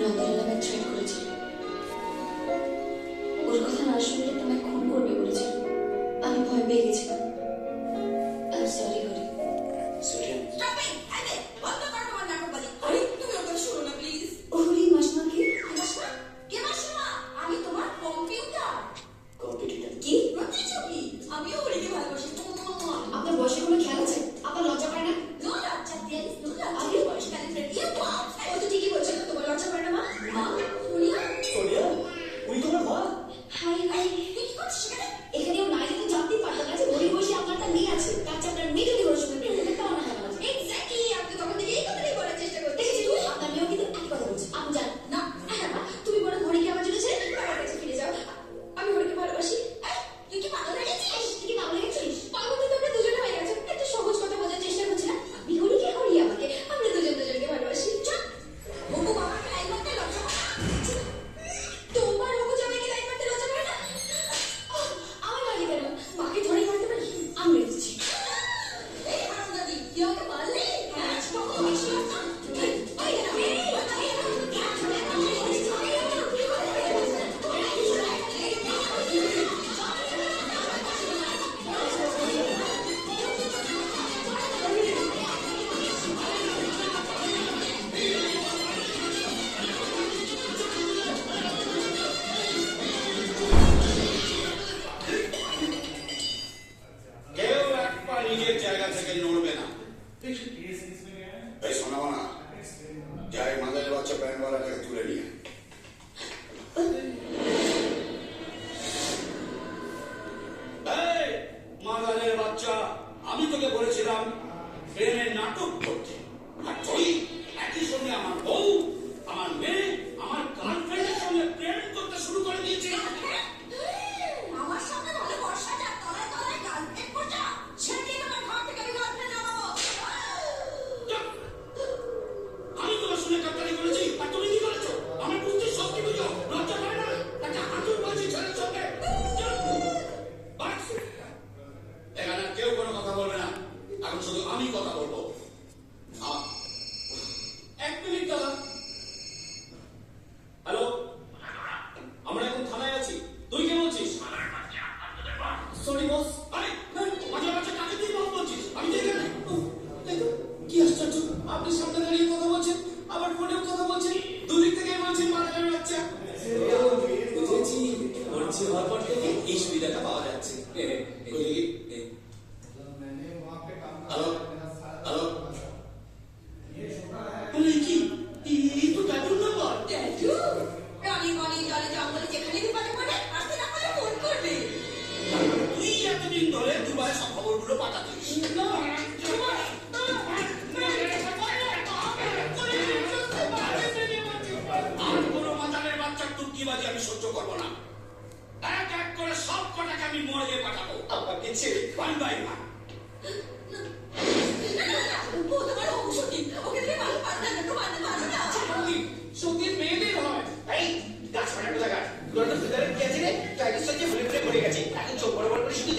Uncle আমাকে threat করেছিল, ওর কথা না শুনলে তোমায় খুন করবে বলেছিল। আমি ভয় পেয়ে গেছিলাম। I am sorry Hari. Suriyan stop it. আরে বন্ধ কর তোমার নাটকবাজি। আরে তুমি ওর কথা শোনো না প্লিজ। হরি মাসমা কি? মাসমা? কে মাসমা? আমি তোমার কম্পিউটার। কম্পিটিটর কি? প্রতিযোগী। আমিও হরিকে ভালোবাসি। আপনার বয়সে কোনো খেয়াল আছে? আপনার লজ্জা করে না? নো লজ্জা, দেয়ার ইজ নো লজ্জা। আমি বয়সকালে ফ্রেন্ড ইয়ে ওয়াও। ও তো ঠিকই বলছে, তোমার লজ্জা করে না মা? মা? সোনিয়া? সোনিয়া উনি তোমার মা? হাই হাই, তুই কি করছিস এখানে? এখানেও নাই যদি জানতেই পারতাম না যে হরি বসে আপনার একটা মেয়ে আছে। তার চেয়ে আপনার মেয়ে যদি ওর সঙ্গে প্রেম করতে পাও না কেন আছে? এক্স্যাক্টলি, আমি তো তখন থেকে এই কথাটাই বলার চেষ্টা করছি। দেখেছি তুই, আপনার মেয়েও কিন্তু একই কথা বলছে। আপনি জান না, হ্যাঁ মা, তুমি বরং হরিকে আমার জন্য ছেড়ে আমার কাছে ফিরে যাও। আমি হরিকে ভালোবাসি। এই, তুই কি পাগল হয়ে গেছিস? তুই কি পাগল হয়ে গেছিস? পাগল তো তোমরা দুজনে হয়ে গেছো। একটা সহজ কথা বোঝার চেষ্টা করছি না। আমি হরিকে, হরি আমাকে। আমরা দুজন দুজনকে ভালোবাসি। চল। হবু বাবাকে লাইন মারতে লজ্জা করে না? তোমার হবু জামাইকে লাইন মারতে লজ্জা করে না? আমার মারি কেন? মাকে ধরে মারতে পারি? আমি মেরে দিচ্ছি। এই হারামজাদি, তুই আমাকে মারলি? হ্যাঁ, কখনো বিশ্বাস না। এই, এই, কেউ একবার নিজের জায়গা থেকে নড়বে না। এই শোনাবো না, যাই মাদারের বাচ্চা প্যান্টওয়ালাটাকে তুলে নিয়ে এই মাদারের বাচ্চা, আমি তোকে বলেছিলাম প্রেমের নাটক করতে, আর তুই একই সঙ্গে আমার বউ, আমার মেয়ে, আমার গার্লফ্রেন্ডের সঙ্গে প্রেম করতে শুরু করে দিয়েছিস। আমার সামনে ভালো বর্ষা যা, তলায় তলায় গার্লফ্রেন্ড করছা। ছেড়ে দিয়ে তোমার ঘর থেকে আমি গার্লফ্রেন্ড নামাবো। আমি তোমার শুনে কাটারি করেছি, আর তুমি কি করেছো? আমার বুঝতে সব কি বুঝো? লজ্জা করে না? একটা হাঁটুর বলছি ছেলের সঙ্গে। বাস। এখানে আর কেউ কোনো কথা বলবে না, এখন শুধু আমি কথা বলবো। এক মিনিট দাদা। হ্যালো, আমরা এখন থানায় আছি। তুই কে বলছিস? Sorry boss. আরে মাঝে মাঝে কাকে তুই বস বলছিস? আমি তো এখানে। দেখো কি আশ্চর্য, আপনি সামনে দাঁড়িয়ে কথা বলছেন, আবার ফোনেও কথা বলছেন, দুদিক থেকে বলছেন মারা যাবে বাচ্চা। বুঝেছি, ভর্তি হওয়ার পর থেকে এই সুবিধাটা পাওয়া যাচ্ছে। হ্যালো হ্যালো, আরে কি এই তো দাদুর নাম্বার। ট্যাটু? রানী বাণী জলে জঙ্গলে যেখানে বিপদে পড়ে আসতে না পারলে ফোন করবে। তুই এতদিন ধরে দুবাই সব খবরগুলো পাঠাতিস। আর কোনো মাতালের বাচ্চার টুকিবাজি আমি সহ্য করবো না। এক এক করে সব কটাকে আমি মর্গে পাঠাবো। আপনাকে ছেড়ে ওয়ান বাই ওয়ান। ও তোমার হবু সত্যি